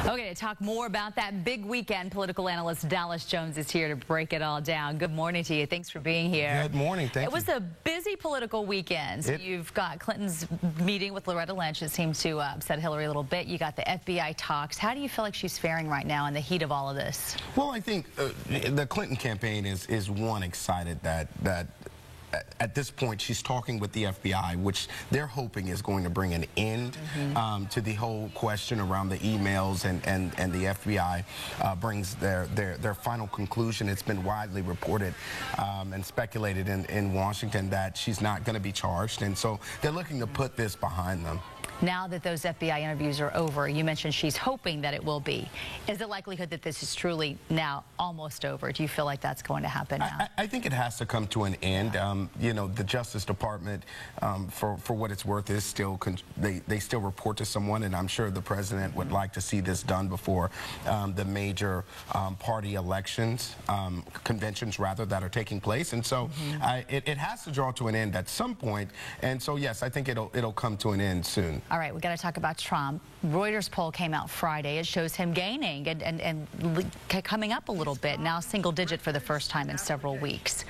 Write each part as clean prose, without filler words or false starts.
Okay, to talk more about that big weekend, political analyst Dallas Jones is here to break it all down. Good morning to you. Thanks for being here. Good morning. Thank you. It was a busy political weekend. You've got Clinton's meeting with Loretta Lynch. It seemed to upset Hillary a little bit. You got the FBI talks. How do you feel like she's faring right now in the heat of all of this? Well, I think the Clinton campaign is one excited that at this point, she's talking with the FBI, which they're hoping is going to bring an end to the whole question around the emails, and the FBI brings their final conclusion. It's been widely reported and speculated in Washington that she's not going to be charged, and so they're looking to put this behind them. Now that those FBI interviews are over, you mentioned she's hoping that it will be. Is the likelihood that this is truly now almost over? Do you feel like that's going to happen now? I think it has to come to an end. You know, the Justice Department, for what it's worth, is still they still report to someone, and I'm sure the president would like to see this done before the major party elections, conventions rather, that are taking place. And so it has to draw to an end at some point. And so yes, I think it'll come to an end soon. All right, we got to talk about Trump. Reuters poll came out Friday. It shows him gaining and coming up a little bit, now single digit for the first time in several weeks.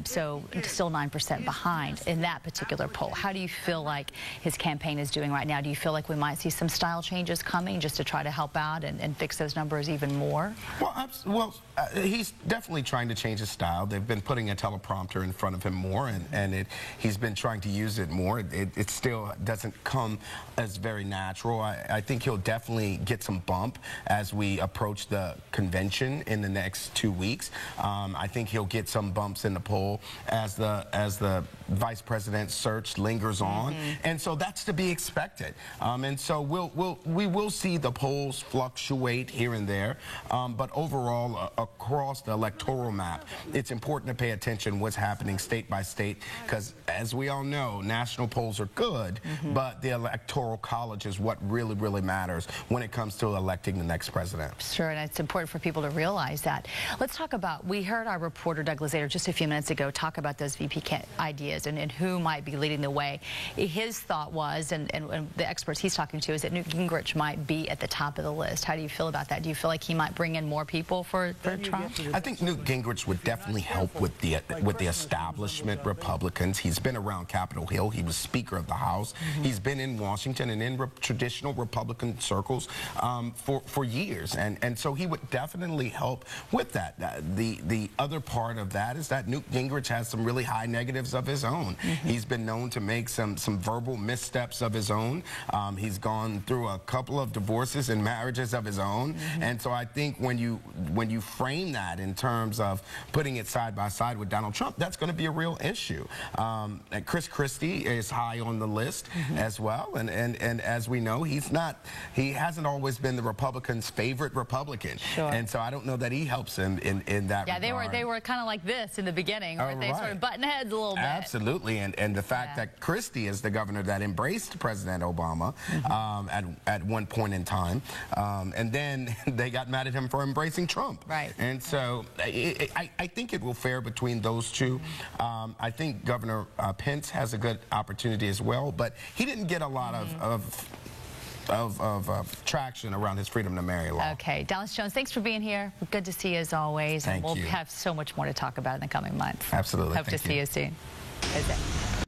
So still 9% behind in that particular poll. How do you feel like his campaign is doing right now? Do you feel like we might see some style changes coming just to try to help out and fix those numbers even more? Well, he's definitely trying to change his style. They've been putting a teleprompter in front of him more, and he's been trying to use it more. It still doesn't come as very natural. I think he'll definitely get some bump as we approach the convention in the next 2 weeks. I think he'll get some bumps in the poll as the vice president search lingers on, and so that's to be expected. And so we will see the polls fluctuate here and there, but overall across the electoral map, it's important to pay attention what's happening state by state, because as we all know, national polls are good, but the electoral college is what really matters when it comes to electing the next president. Sure, and it's important for people to realize that. Let's talk about, we heard our reporter Douglas Zader just a few minutes ago talk about those VP ideas and who might be leading the way. His thought was, and the experts he's talking to, is that Newt Gingrich might be at the top of the list. How do you feel about that? Do you feel like he might bring in more people for Trump? I think Newt Gingrich would definitely help with the establishment Republicans. He's been around Capitol Hill. He was Speaker of the House. He's been in Washington and in traditional Republican circles for years, and so he would definitely help with that. The other part of that is that Newt Gingrich has some really high negatives of his own. He's been known to make some verbal missteps of his own. He's gone through a couple of divorces and marriages of his own, and so I think when you frame that in terms of putting it side by side with Donald Trump, that's going to be a real issue. And Chris Christie is high on the list as well, and as we know, he hasn't always been the Republicans' favorite Republican, and so I don't know that he helps him in that regard. They were kind of like this in the beginning, right? They sort of button heads a little bit. Absolutely, and the fact that Christie is the governor that embraced President Obama at one point in time, and then they got mad at him for embracing Trump. Right. And so I think it will fare between those two. I think Governor Pence has a good opportunity as well, but he didn't get a lot of traction around his freedom to marry law. Okay, Dallas Jones, thanks for being here. Good to see you as always. Thank you. We'll have so much more to talk about in the coming months. Absolutely. Hope to see you soon.